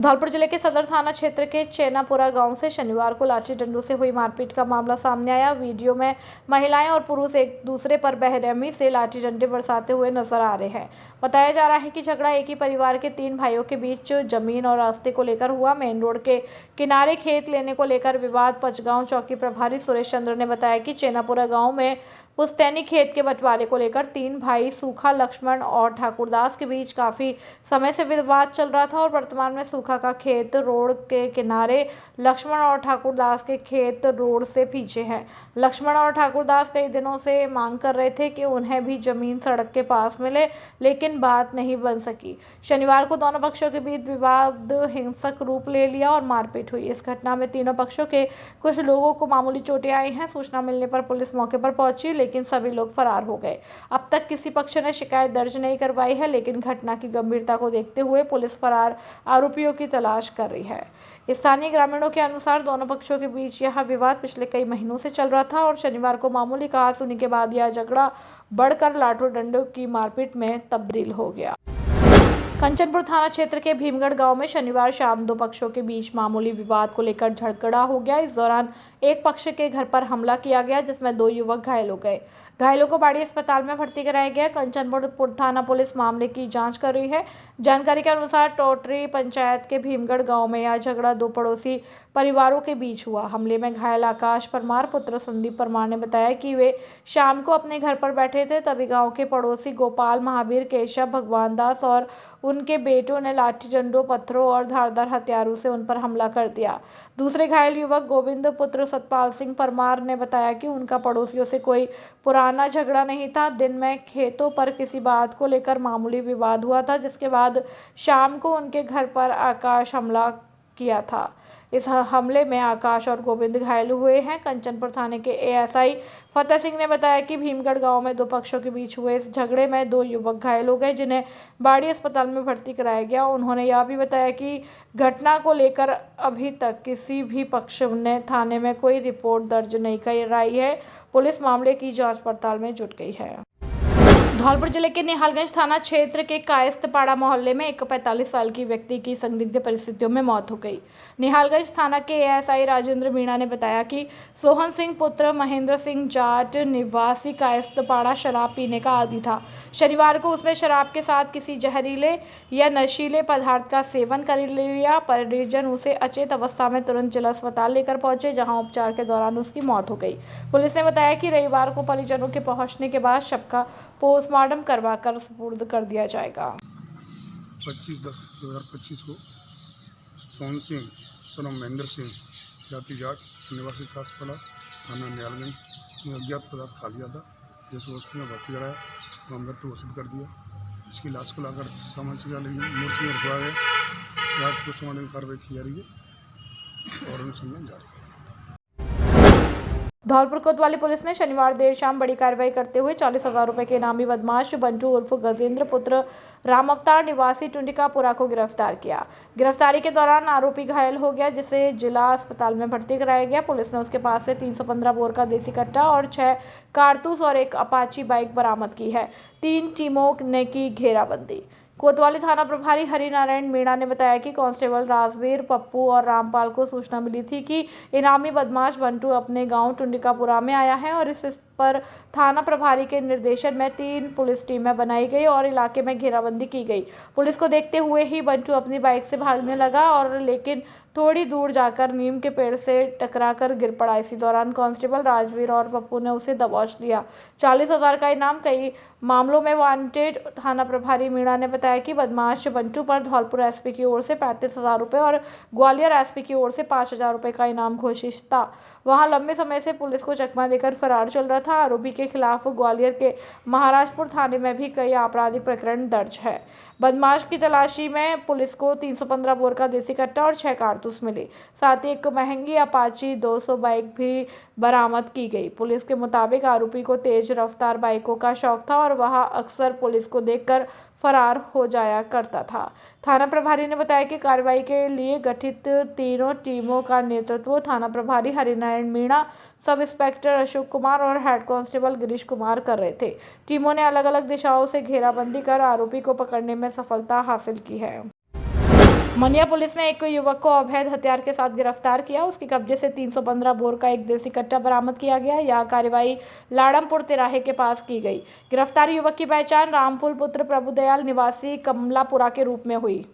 धौलपुर जिले के सदर थाना क्षेत्र के चेनापुरा गांव से शनिवार को लाठी डंडों से हुई मारपीट का मामला सामने आया। वीडियो में महिलाएं और पुरुष एक दूसरे पर बेरहमी से लाठी डंडे बरसाते हुए नजर आ रहे हैं। बताया जा रहा है कि झगड़ा एक ही परिवार के 3 भाइयों के बीच जमीन और रास्ते को लेकर हुआ। मेन रोड के किनारे खेत लेने को लेकर विवाद। पचगांव चौकी प्रभारी सुरेश चंद्र ने बताया कि चेनापुरा गाँव में पुस्तैनी खेत के बंटवारे को लेकर 3 भाई सूखा, लक्ष्मण और ठाकुरदास के बीच काफी समय से विवाद चल रहा था और वर्तमान में सूखा का खेत रोड के किनारे, लक्ष्मण और ठाकुरदास के खेत रोड से पीछे है। लक्ष्मण और ठाकुरदास कई दिनों से मांग कर रहे थे कि उन्हें भी जमीन सड़क के पास मिले, लेकिन बात नहीं बन सकी। शनिवार को दोनों पक्षों के बीच विवाद हिंसक रूप ले लिया और मारपीट हुई। इस घटना में तीनों पक्षों के कुछ लोगों को मामूली चोटें आई हैं। सूचना मिलने पर पुलिस मौके पर पहुंची, लेकिन सभी लोग फरार हो गए। अब तक किसी पक्ष ने शिकायत दर्ज नहीं करवाई है, लेकिन घटना की गंभीरता को देखते हुए पुलिस फरार आरोपियों की तलाश कर रही है। स्थानीय ग्रामीणों के अनुसार दोनों पक्षों के बीच यह विवाद पिछले कई महीनों से चल रहा था और शनिवार को मामूली कहासुनी के बाद यह झगड़ा बढ़कर लाठों डंडों की मारपीट में तब्दील हो गया। कंचनपुर थाना क्षेत्र के भीमगढ़ गांव में शनिवार शाम दो पक्षों के बीच मामूली विवाद को लेकर झगड़ा हो गया। इस दौरान एक पक्ष के घर पर हमला किया गया, जिसमें 2 युवक घायल हो गए। घायलों को बाड़ी अस्पताल में भर्ती कराया गया। कंचनपुर थाना पुलिस मामले की जांच कर रही है। जानकारी के अनुसार टोटरी पंचायत के भीमगढ़ गांव में यह झगड़ा 2 पड़ोसी परिवारों के बीच हुआ। हमले में घायल आकाश परमार पुत्र संदीप परमार ने बताया कि वे शाम को अपने घर पर बैठे थे, तभी गांव के पड़ोसी गोपाल, महावीर, केशव, भगवान दास और उनके बेटों ने लाठी डंडों, पत्थरों और धारदार हथियारों से उन पर हमला कर दिया। दूसरे घायल युवक गोविंद पुत्र सतपाल सिंह परमार ने बताया कि उनका पड़ोसियों से कोई पुराना झगड़ा नहीं था। दिन में खेतों पर किसी बात को लेकर मामूली विवाद हुआ था, जिसके बाद शाम को उनके घर पर आकाश हमला किया था। इस हमले में आकाश और गोविंद घायल हुए हैं। कंचनपुर थाने के एएसआई फतेह सिंह ने बताया कि भीमगढ़ गांव में 2 पक्षों के बीच हुए इस झगड़े में 2 युवक घायल हो गए, जिन्हें बाड़ी अस्पताल में भर्ती कराया गया। उन्होंने यह भी बताया कि घटना को लेकर अभी तक किसी भी पक्ष ने थाने में कोई रिपोर्ट दर्ज नहीं कराई है। पुलिस मामले की जांच पड़ताल में जुट गई है। धौलपुर जिले के निहालगंज थाना क्षेत्र के कायस्थपाड़ा मोहल्ले में एक 45 साल की व्यक्ति की संदिग्ध परिस्थितियों में मौत हो गई। निहालगंज थाना के एएसआई राजेंद्र मीणा ने बताया कि सोहन सिंह पुत्र महेंद्र सिंह जाट निवासी कायस्थपाड़ा शराब पीने का आदी था। शनिवार को उसने शराब के साथ किसी जहरीले या नशीले पदार्थ का सेवन कर लिया। परिजन उसे अचेत अवस्था में तुरंत जिला अस्पताल लेकर पहुंचे, जहां उपचार के दौरान उसकी मौत हो गई। पुलिस ने बताया कि रविवार को परिजनों के पहुंचने के बाद शव का पोस्टमार्टम करवाकर सुपुर्द कर दिया जाएगा। 25/10/2025 को सोहन सिंह सन ऑफ महेंद्र सिंह जाति जाट निवासी कासपाड़ा थाना निहालगंज में अज्ञात पदार्थ खा लिया था, जिसको हॉस्पिटल में भर्ती कराया और मृत्यु घोषित कर दिया। इसकी लाश को लाकर सामाजिक मूर्ति में रखवाया गया। आज पोस्टमार्टम की कार्रवाई की जा रही है और अनुसंधान जारी है। धौलपुर कोतवाली पुलिस ने शनिवार देर शाम बड़ी कार्रवाई करते हुए 40,000 रुपए के इनामी बदमाश बंटू उर्फ गजेंद्र पुत्र राम अवतार निवासी टुंडिकापुरा को गिरफ्तार किया। गिरफ्तारी के दौरान आरोपी घायल हो गया, जिसे जिला अस्पताल में भर्ती कराया गया। पुलिस ने उसके पास से 315 बोर का देसी कट्टा और 6 कारतूस और एक अपाची बाइक बरामद की है। 3 टीमों ने की घेराबंदी। कोतवाली थाना प्रभारी हरिनारायण मीणा ने बताया कि कांस्टेबल राजवीर, पप्पू और रामपाल को सूचना मिली थी कि इनामी बदमाश बंटू अपने गांव टुंडिकापुरा में आया है और इस पर थाना प्रभारी के निर्देशन में 3 पुलिस टीमें बनाई गई और इलाके में घेराबंदी की गई। पुलिस को देखते हुए ही बंटू अपनी बाइक से भागने लगा और लेकिन थोड़ी दूर जाकर नीम के पेड़ से टकराकर गिर पड़ा। इसी दौरान कांस्टेबल राजवीर और पप्पू ने उसे दबोच लिया। 40,000 का इनाम। कई मामलों में वांटेड। थाना प्रभारी मीणा ने बताया कि बदमाश बंटू पर धौलपुर एसपी की ओर से 35,000 रुपये और ग्वालियर एसपी की ओर से 5,000 रुपये का इनाम घोषित था। वहां लंबे समय से पुलिस को चकमा देकर फरार चल रहा था। आरोपी के खिलाफ ग्वालियर के महाराजपुर थाने में भी कई आपराधिक प्रकरण दर्ज है। बदमाश की तलाशी में पुलिस को 315 बोर का देसी कट्टा और 6 कारतूस मिले। साथ ही एक महंगी अपाची 200 बाइक भी बरामद की गई। पुलिस के मुताबिक आरोपी को तेज रफ्तार बाइकों का शौक था और वह अक्सर पुलिस को देखकर फरार हो जाया करता था। थाना प्रभारी ने बताया कि कार्रवाई के लिए गठित तीनों टीमों का नेतृत्व थाना प्रभारी हरिनारायण मीणा, सब इंस्पेक्टर अशोक कुमार और हेड कांस्टेबल गिरीश कुमार कर रहे थे। टीमों ने अलग अलग दिशाओं से घेराबंदी कर आरोपी को पकड़ने में सफलता हासिल की है। मनिया पुलिस ने एक युवक को अवैध हथियार के साथ गिरफ्तार किया। उसके कब्जे से 315 बोर का एक देसी कट्टा बरामद किया गया। यह कार्रवाई लाड़मपुर तिराहे के पास की गई। गिरफ्तार युवक की पहचान रामफुल पुत्र प्रभुदयाल निवासी कमलापुरा के रूप में हुई।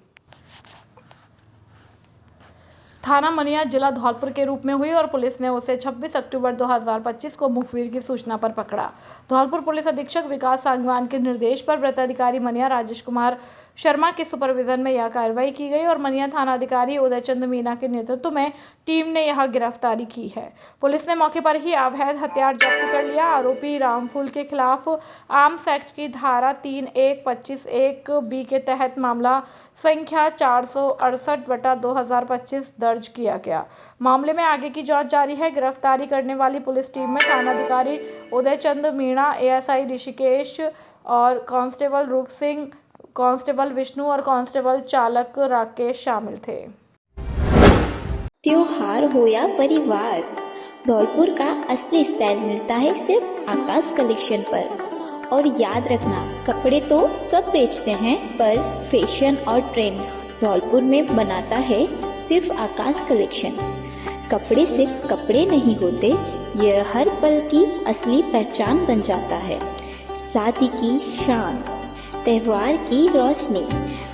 थाना मनिया जिला धौलपुर के रूप में हुई और पुलिस ने उसे 26 अक्टूबर 2025 को मुखबिर की सूचना पर पकड़ा। धौलपुर पुलिस अधीक्षक विकास सांगवान के निर्देश पर वृत्ताधिकारी मनिया राजेश कुमार शर्मा के सुपरविजन में यह कार्रवाई की गई और मनिया थाना अधिकारी उदय चंद मीना के नेतृत्व में टीम ने यह गिरफ्तारी की है। पुलिस ने मौके पर ही अवैध हथियार जब्त कर लिया। आरोपी रामफुल के खिलाफ आर्म्स एक्ट की धारा 3(1)25(1)B के तहत मामला संख्या 468/2025 दर्ज किया गया। मामले में आगे की जांच जारी है। गिरफ्तारी करने वाली पुलिस टीम में थानाधिकारी उदय चंद मीणा, एएसआई ऋषिकेश और कांस्टेबल रूप सिंह, कांस्टेबल विष्णु और कांस्टेबल चालक राकेश शामिल थे। त्योहार हो या परिवार, धौलपुर का असली स्टाइल मिलता है सिर्फ आकाश कलेक्शन पर। और याद रखना, कपड़े तो सब बेचते हैं पर फैशन और ट्रेंड धौलपुर में बनाता है सिर्फ आकाश कलेक्शन। कपड़े सिर्फ कपड़े नहीं होते, यह हर पल की असली पहचान बन जाता है। शादी की शान, त्योहार की रोशनी,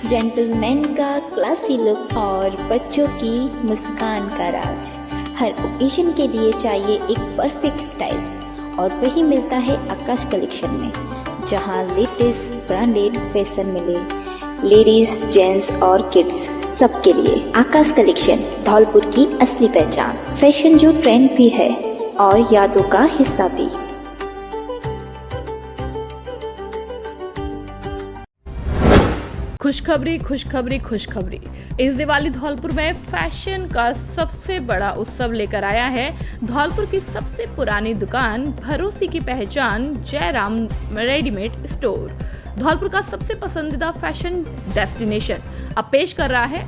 जेंटलमैन का क्लासी लुक और बच्चों की मुस्कान का राज। हर ओकेजन के लिए चाहिए एक परफेक्ट स्टाइल और वही मिलता है आकाश कलेक्शन में, जहां लेटेस्ट ब्रांडेड फैशन मिले। लेडीज, जेंट्स और किड्स सबके लिए आकाश कलेक्शन धौलपुर की असली पहचान। फैशन जो ट्रेंड भी है और यादों का हिस्सा भी। खुशखबरी खुशखबरी खुशखबरी। इस दिवाली धौलपुर में फैशन का सबसे बड़ा उत्सव लेकर आया है धौलपुर की सबसे पुरानी दुकान, भरोसे की पहचान, जयराम रेडीमेड स्टोर। धौलपुर का सबसे पसंदीदा फैशन डेस्टिनेशन अब पेश कर रहा है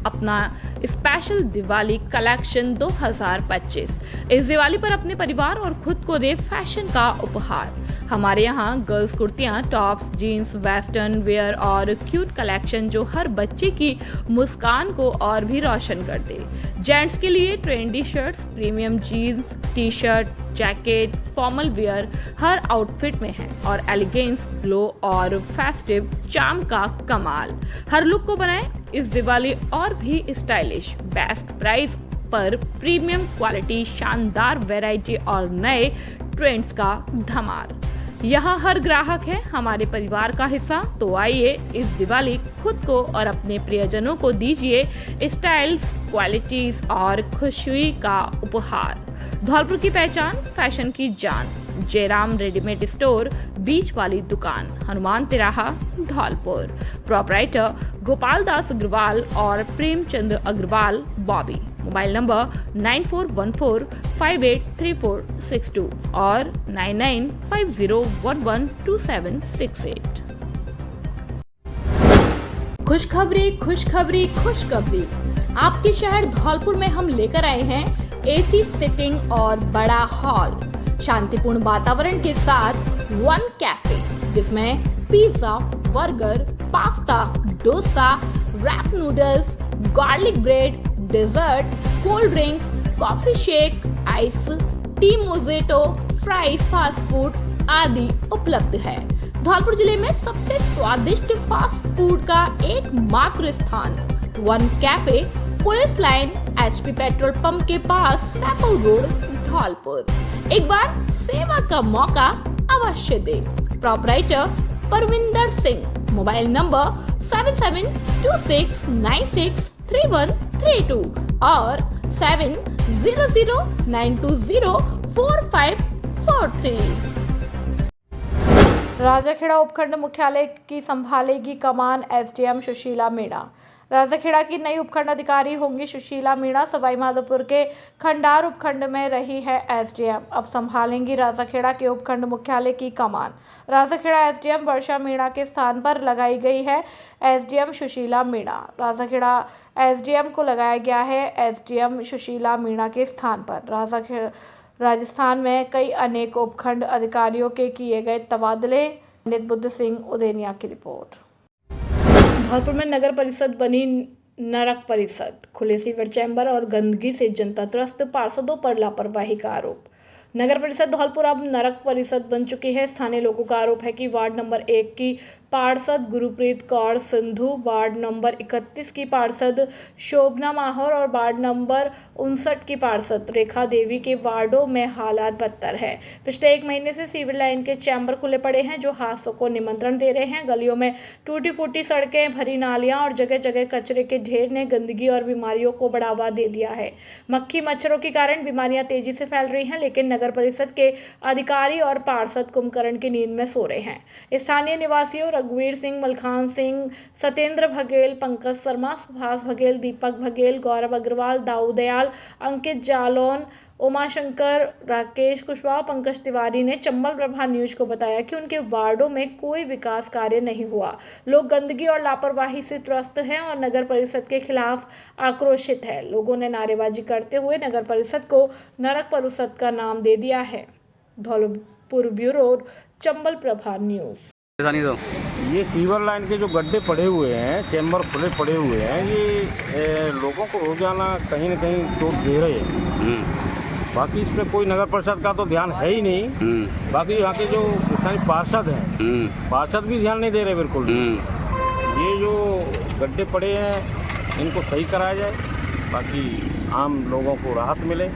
अपना स्पेशल दिवाली कलेक्शन 2025। इस दिवाली पर अपने परिवार और खुद को दे फैशन का उपहार। हमारे यहाँ गर्ल्स कुर्तियाँ, टॉप्स, जीन्स, वेस्टर्न वेयर और क्यूट कलेक्शन जो हर बच्चे की मुस्कान को और भी रोशन कर दे। जेंट्स के लिए trendy shirts, premium jeans, T shirt, jacket, formal wear हर आउटफिट में है और एलिगेंस, ग्लो और फेस्टिव चार्म का कमाल। हर लुक को बनाए इस दिवाली और भी स्टाइलिश। बेस्ट प्राइस पर प्रीमियम क्वालिटी, शानदार वैरायटी और नए ट्रेंड्स का धमाल। यहाँ हर ग्राहक है हमारे परिवार का हिस्सा। तो आइए इस दिवाली खुद को और अपने प्रियजनों को दीजिए स्टाइल्स, क्वालिटीज और खुशी का उपहार। धौलपुर की पहचान, फैशन की जान, जयराम रेडीमेड स्टोर, बीच वाली दुकान, हनुमान तिराहा, धौलपुर। प्रोपराइटर गोपाल दास अग्रवाल और प्रेमचंद अग्रवाल, बॉबी। मोबाइल नंबर 9414583462 और 9950112768। खुशखबरी खुशखबरी खुशखबरी। आपके शहर धौलपुर में हम लेकर आए हैं एसी सिटिंग और बड़ा हॉल, शांतिपूर्ण वातावरण के साथ वन कैफे, जिसमें pizza, burger, pasta, dosa, wrap noodles, garlic bread, dessert, cold drinks, coffee shake, ice tea, mojito, fries, fast food आदि उपलब्ध है। धौलपुर जिले में सबसे स्वादिष्ट फास्ट फूड का एकमात्र स्थान one cafe, police line, HP petrol pump के पास, सैपल रोड, धौलपुर। एक बार सेवा का मौका अवश्य दे। Proprietor Parvinder Singh. Mobile number 7726963132 और 7009204543। राजाखेड़ा उपखंड मुख्यालय की संभालेगी कमान SDM सुशीला मीणा। राजाखेड़ा की नई उपखंड अधिकारी होंगी सुशीला मीणा। सवाई माधोपुर के खंडार उपखंड में रही है SDM, अब संभालेंगी राजाखेड़ा के उपखंड मुख्यालय की कमान। राजाखेड़ा SDM वर्षा मीणा के स्थान पर लगाई गई है SDM सुशीला मीणा। राजाखेड़ा SDM को लगाया गया है SDM सुशीला मीणा के स्थान पर। राजस्थान में कई अनेक उपखंड अधिकारियों के किए गए तबादले। पंडित बुद्ध सिंह उदेनिया की रिपोर्ट। धौलपुर में नगर परिषद बनी नरक परिषद, खुले सीवर चैम्बर और गंदगी से जनता त्रस्त, पार्षदों पर लापरवाही का आरोप। नगर परिषद धौलपुर अब नरक परिषद बन चुकी है। स्थानीय लोगों का आरोप है कि वार्ड नंबर 1 की पार्षद गुरप्रीत कौर सिंधु, वार्ड नंबर 31 की पार्षद शोभना माहौर और वार्ड नंबर 59 की पार्षद रेखा देवी के वार्डों में हालात बदतर है। पिछले 1 महीने से सीवर लाइन के चैम्बर खुले पड़े हैं जो हादसों को निमंत्रण दे रहे हैं। गलियों में टूटी फूटी सड़कें, भरी नालियां और जगह जगह कचरे के ढेर ने गंदगी और बीमारियों को बढ़ावा दे दिया है। मक्खी मच्छरों के कारण बीमारियां तेजी से फैल रही हैं, लेकिन नगर परिषद के अधिकारी और पार्षद कुंभकर्ण की नींद में सो रहे हैं। स्थानीय निवासियों रघुवीर सिंह, मलखान सिंह, सत्येंद्र बघेल, पंकज शर्मा, सुभाष बघेल, दीपक बघेल, गौरव अग्रवाल, दाऊ दयाल, अंकित जालौन, उमाशंकर, राकेश कुशवाहा, पंकज तिवारी ने चंबल प्रभा न्यूज को बताया कि उनके वार्डों में कोई विकास कार्य नहीं हुआ। लोग गंदगी और लापरवाही से त्रस्त हैं और नगर परिषद के खिलाफ आक्रोशित है। लोगों ने नारेबाजी करते हुए नगर परिषद को नरक परिषद का नाम दे दिया है। Dholpur bureau, Chambal Prabha news. ये सीवर लाइन के जो गड्ढे पड़े हुए हैं, चैम्बर खुले पड़े हुए हैं, ये लोगों को रोजाना कहीं न कहीं चोट दे रहे हैं। बाकी इस पर कोई नगर परिषद का तो ध्यान है ही नहीं। बाकी यहाँ के जो स्थानीय पार्षद हैं, पार्षद भी ध्यान नहीं दे रहे बिल्कुल। ये जो गड्ढे पड़े हैं इनको सही कराया जाए, बाकी आम लोगों को राहत मिले।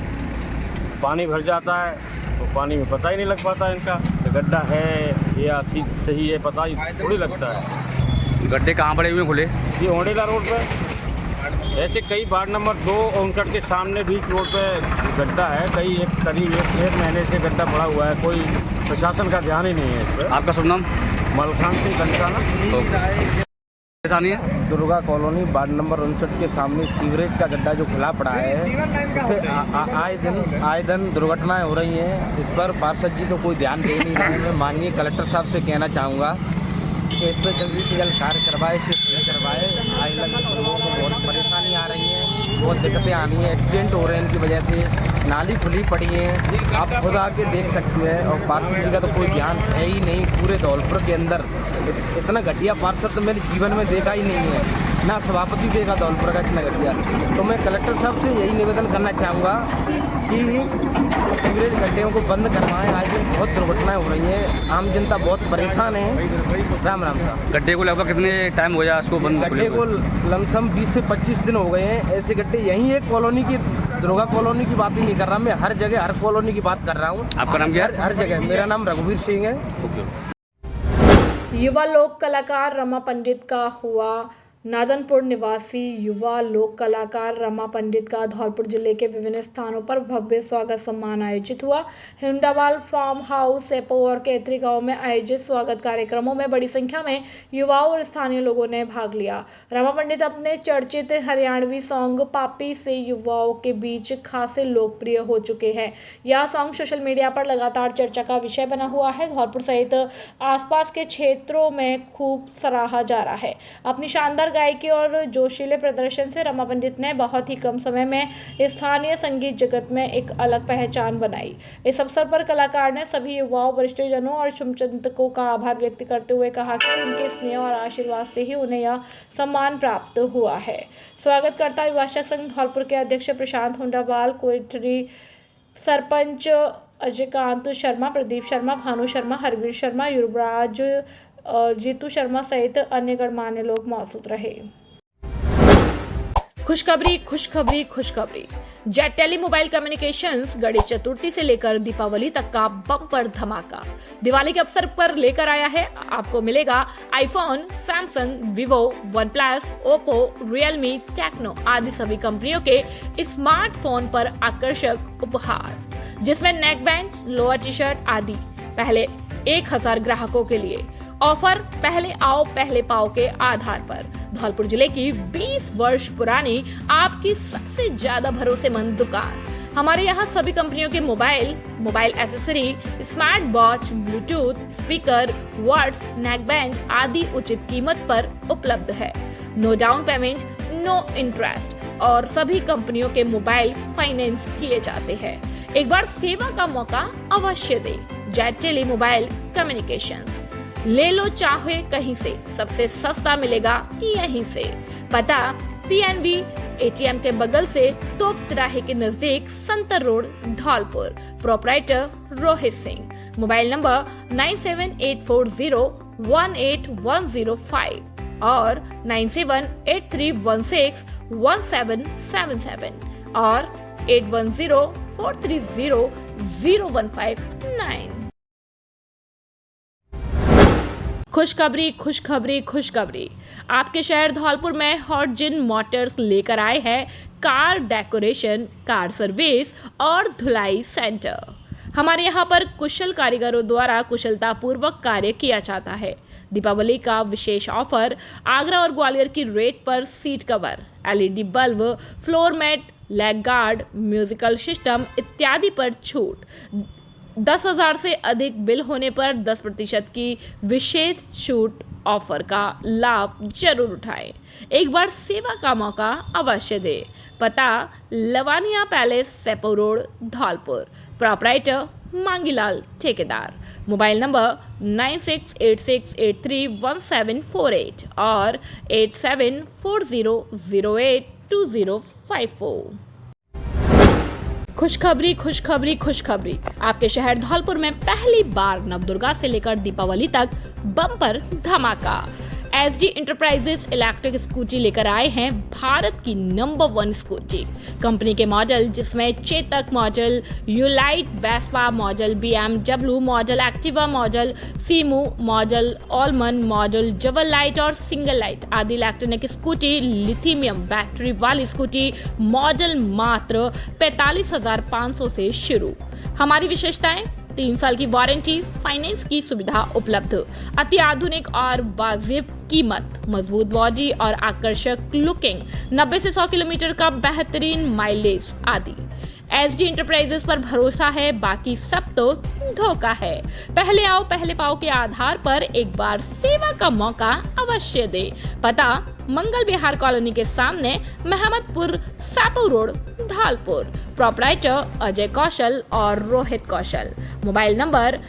पानी भर जाता है तो पानी में पता ही नहीं लग पाता इनका कि गड्ढा है या सही है, पता ही थोड़ी लगता है। गड्ढे कहाँ पड़े हुए खुले? ये ओंडेला रोड पे, ऐसे कई वार्ड नंबर 2 और 59 के सामने बीच रोड पे गड्ढा है। करीब एक महीने से गड्ढा पड़ा हुआ है, कोई प्रशासन का ध्यान ही नहीं है इस पर। आपका शुभ नाम? Malkhan Singh Kantana. Durga colony ward number 59 के सामने सीवरेज का गड्ढा जो खुला पड़ा है, उससे आए दिन दुर्घटनाएं हो रही हैं। इस पर पार्षद जी तो कोई ध्यान दे नहीं रहे हैं। मैं माननीय कलेक्टर साहब से कहना चाहूँगा कि इस पर जल्दी से जल्द कार्य करवाए, शिफ्ट करवाए। आज लोगों को बहुत परेशानी आ रही है, बहुत दिक्कतें आ रही हैं, एक्सीडेंट हो रहे हैं इनकी वजह से। नाली खुली पड़ी है, आप खुद आके देख सकते हैं। और पार्षद जी का तो कोई ध्यान है ही नहीं। पूरे धौलपुर के अंदर इतना घटिया पार्षद तो मेरे जीवन में देखा ही नहीं है, ना सभापति देखा धौलपुर का इतना घटिया। तो मैं कलेक्टर साहब से यही निवेदन करना चाहूँगा कि सीवरेज गड्ढों को बंद करवाएं। आज बहुत दुर्घटनाएं हो रही हैं, आम जनता बहुत परेशान है। राम राम साहब। गड्ढे को लगभग कितने टाइम हो गया इसको बंद? गड्ढे को लमसम 20 से 25 दिन हो गए हैं। ऐसे गड्ढे यहीं एक कॉलोनी की, दुर्गा कॉलोनी की बात ही नहीं कर रहा मैं, हर जगह हर कॉलोनी की बात कर रहा हूँ। आपका नाम क्या है? हर जगह। मेरा नाम रघुवीर सिंह है। युवा लोक कलाकार रमा पंडित का हुआ नादनपुर निवासी युवा लोक कलाकार रमा पंडित का धौलपुर जिले के विभिन्न स्थानों पर भव्य स्वागत सम्मान आयोजित हुआ। हिंडावाल फार्म हाउस, सेपो और केतरी गांव में आयोजित स्वागत कार्यक्रमों में बड़ी संख्या में युवाओं और स्थानीय लोगों ने भाग लिया। रमा पंडित अपने चर्चित हरियाणवी सॉन्ग पापी से युवाओं के बीच खासे लोकप्रिय हो चुके हैं। यह सॉन्ग सोशल मीडिया पर लगातार चर्चा का विषय बना हुआ है। धौलपुर सहित आसपास के क्षेत्रों में खूब सराहा जा रहा है। अपनी शानदार गायकी और जोशीले प्रदर्शन से रमा पंडित ने बहुत ही कम समय में स्थानीय संगीत जगत में एक अलग पहचान बनाई। इस अवसर पर कलाकार ने सभी युवाओं, वरिष्ठजनों और शुभचिंतकों का आभार व्यक्त करते हुए कहा कि उनके स्नेह और आशीर्वाद से ही उन्हें यह सम्मान प्राप्त हुआ है। स्वागतकर्ता युवाशक संघ धौलपुर के अध्यक्ष प्रशांत हुंडावाल, कोइटरी सरपंच अजयकांत शर्मा, प्रदीप शर्मा, भानु शर्मा, हरवीर शर्मा, युवराज जीतू शर्मा सहित अन्य गणमान्य लोग मौजूद रहे। खुशखबरी खुशखबरी खुशखबरी। Jet tele mobile communications Ganesh Chaturthi से लेकर दीपावली तक का बम्पर धमाका दिवाली के अवसर पर लेकर आया है। आपको मिलेगा iPhone, Samsung, Vivo, OnePlus, Oppo, Realme, Tecno आदि सभी कंपनियों के स्मार्टफोन पर आकर्षक उपहार, जिसमें neck band, lower T shirt आदि। पहले 1000 ग्राहकों के लिए ऑफर पहले आओ पहले पाओ के आधार पर। धौलपुर जिले की 20 वर्ष पुरानी आपकी सबसे ज्यादा भरोसेमंद दुकान। हमारे यहाँ सभी कंपनियों के mobile accessory, smart watch, Bluetooth speaker, words, neck band आदि उचित कीमत पर उपलब्ध है। No down payment, no interest और सभी कंपनियों के मोबाइल फाइनेंस किए जाते हैं। एक बार सेवा का मौका अवश्य दे। जेट टेली मोबाइल कम्युनिकेशंस, ले लो चाहे कहीं से, सबसे सस्ता मिलेगा यहीं से। पता PNB ATM के बगल से तोप तिराहे के नजदीक Santar road Dholpur. Proprietor Rohit Singh. Mobile number 9784018105 और 9783161777 और 8104300159। खुशखबरी खुशखबरी खुशखबरी। आपके शहर धौलपुर में हॉटजिन मोटर्स लेकर आए हैं कार डेकोरेशन, कार सर्विस और धुलाई सेंटर। हमारे यहाँ पर कुशल कारीगरों द्वारा कुशलतापूर्वक कार्य किया जाता है। दीपावली का विशेष ऑफर, आगरा और ग्वालियर की रेट पर seat cover, LED bulb, floor mat, leg guard, musical system इत्यादि पर छूट। 10,000 से अधिक बिल होने पर 10% की विशेष छूट ऑफर का लाभ जरूर उठाएं। एक बार सेवा का मौका अवश्य दें। पता Lavania palace, Sepau road, Dholpur. Proprietor Mangilal ठेकेदार। मोबाइल नंबर 9686831748 और 8740082054। खुशखबरी खुशखबरी खुशखबरी। आपके शहर धौलपुर में पहली बार नवदुर्गा से लेकर दीपावली तक बम्पर धमाका। SD इंटरप्राइजेज इलेक्ट्रिक स्कूटी लेकर आए हैं भारत की नंबर 1 स्कूटी। कंपनी के मॉडल जिसमें चेतक मॉडल, यूलाइट, Vespa model, BMW model, Activa model, सीमू मॉडल, ऑलमन मॉडल, जवल लाइट और सिंगल लाइट आदि इलेक्ट्रॉनिक स्कूटी, लिथियम बैटरी वाली स्कूटी मॉडल मात्र 45,500 से शुरू। हमारी विशेषताएं: 3 साल की वारंटी, फाइनेंस की सुविधा उपलब्ध, अति आधुनिक और वाजिब कीमत, मजबूत बॉडी और आकर्षक लुकिंग, 90 से 100 किलोमीटर का बेहतरीन माइलेज आदि। SD इंटरप्राइजेस पर भरोसा है, बाकी सब तो धोखा है। पहले आओ पहले पाओ के आधार पर एक बार सेवा का मौका अवश्य दे। पता मंगल विहार कॉलोनी के सामने, महमदपुर, सेपो रोड, धौलपुर। प्रोपराइटर अजय कौशल और रोहित कौशल। मोबाइल नंबर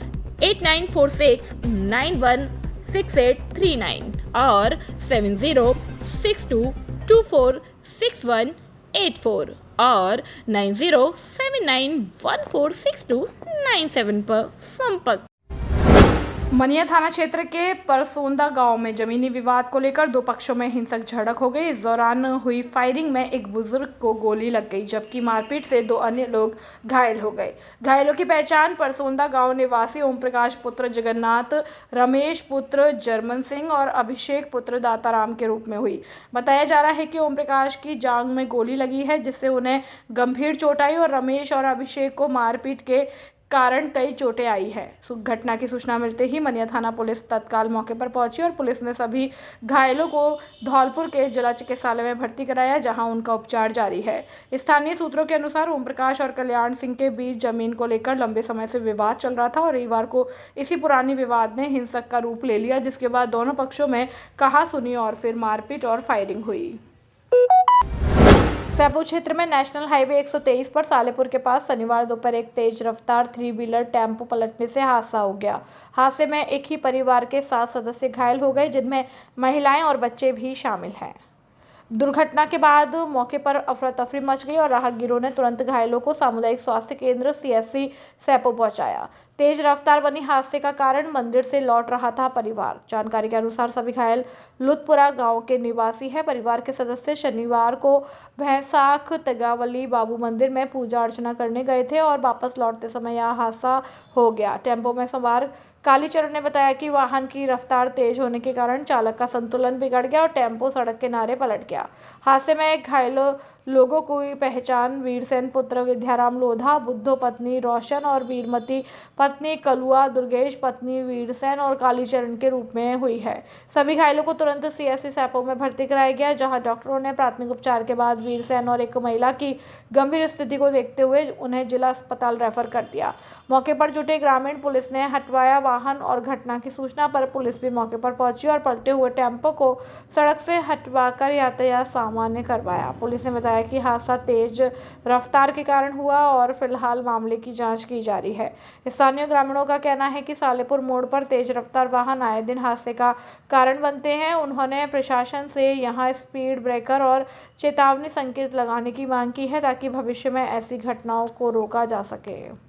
8946916839 और 7062246184 और 9079146297 पर संपर्क। मनिया थाना क्षेत्र के परसोंदा गांव में जमीनी विवाद को लेकर दो पक्षों में हिंसक झड़प हो गई। इस दौरान हुई फायरिंग में एक बुजुर्ग को गोली लग गई, जबकि मारपीट से 2 अन्य लोग घायल हो गए। घायलों की पहचान परसोंदा गांव निवासी ओम प्रकाश पुत्र जगन्नाथ, रमेश पुत्र जर्मन सिंह और अभिषेक पुत्र दाताराम के रूप में हुई। बताया जा रहा है कि ओम प्रकाश की जांघ में गोली लगी है, जिससे उन्हें गंभीर चोट आई और रमेश और अभिषेक को मारपीट के कारण कई चोटें आई है। घटना की सूचना मिलते ही मनिया थाना पुलिस तत्काल मौके पर पहुंची और पुलिस ने सभी घायलों को धौलपुर के जिला चिकित्सालय में भर्ती कराया, जहां उनका उपचार जारी है। स्थानीय सूत्रों के अनुसार ओम प्रकाश और कल्याण सिंह के बीच जमीन को लेकर लंबे समय से विवाद चल रहा था और रविवार को इसी पुरानी विवाद ने हिंसक का रूप ले लिया, जिसके बाद दोनों पक्षों में कहासुनी और फिर मारपीट और फायरिंग हुई। सेपो क्षेत्र में नेशनल हाईवे 123 पर सालेपुर के पास शनिवार दोपहर एक तेज रफ्तार 3 व्हीलर टेम्पो पलटने से हादसा हो गया। हादसे में एक ही परिवार के 7 सदस्य घायल हो गए, जिनमें महिलाएं और बच्चे भी शामिल हैं। दुर्घटना के बाद मौके पर अफरा तफरी मच गई और राहगीरों ने तुरंत घायलों को सामुदायिक स्वास्थ्य केंद्र CSC सेपो पहुंचाया। तेज रफ्तार बनी हादसे का कारण मंदिर से लौट रहा था परिवार। जानकारी के अनुसार सभी घायल लुतपुरा गांव के निवासी है। परिवार के सदस्य शनिवार को भैंसाख तेगावली बाबू मंदिर में पूजा अर्चना करने गए थे और वापस लौटते समय यह हादसा हो गया। टेम्पो में सवार कालीचरण ने बताया कि वाहन की रफ्तार तेज होने के कारण चालक का संतुलन बिगड़ गया और टेम्पो सड़क किनारे पलट गया। हादसे में घायलों लोगों की पहचान वीरसेन पुत्र विद्याराम लोधा, बुद्धो पत्नी रोशन और वीरमती पत्नी कलुआ, दुर्गेश पत्नी वीरसेन और कालीचरण के रूप में हुई है। सभी घायलों को तुरंत CSC सेपो में भर्ती कराया गया, जहां डॉक्टरों ने प्राथमिक उपचार के बाद वीरसेन और एक महिला की गंभीर स्थिति को देखते हुए उन्हें जिला अस्पताल रेफर कर दिया। मौके पर जुटे ग्रामीण पुलिस ने हटवाया वाहन और घटना की सूचना पर पुलिस भी मौके पर पहुंची और पलटे हुए टेम्पो को सड़क से हटवाकर यातायात सामान्य सामान्य करवाया। पुलिस ने बताया कि हादसा तेज रफ्तार के कारण हुआ और फिलहाल मामले की जांच की जा रही है। स्थानीय ग्रामीणों का कहना है कि सालेपुर मोड़ पर तेज रफ्तार वाहन आए दिन हादसे का कारण बनते हैं। उन्होंने प्रशासन से यहां स्पीड ब्रेकर और चेतावनी संकेत लगाने की मांग की है ताकि भविष्य में ऐसी घटनाओं को रोका जा सके।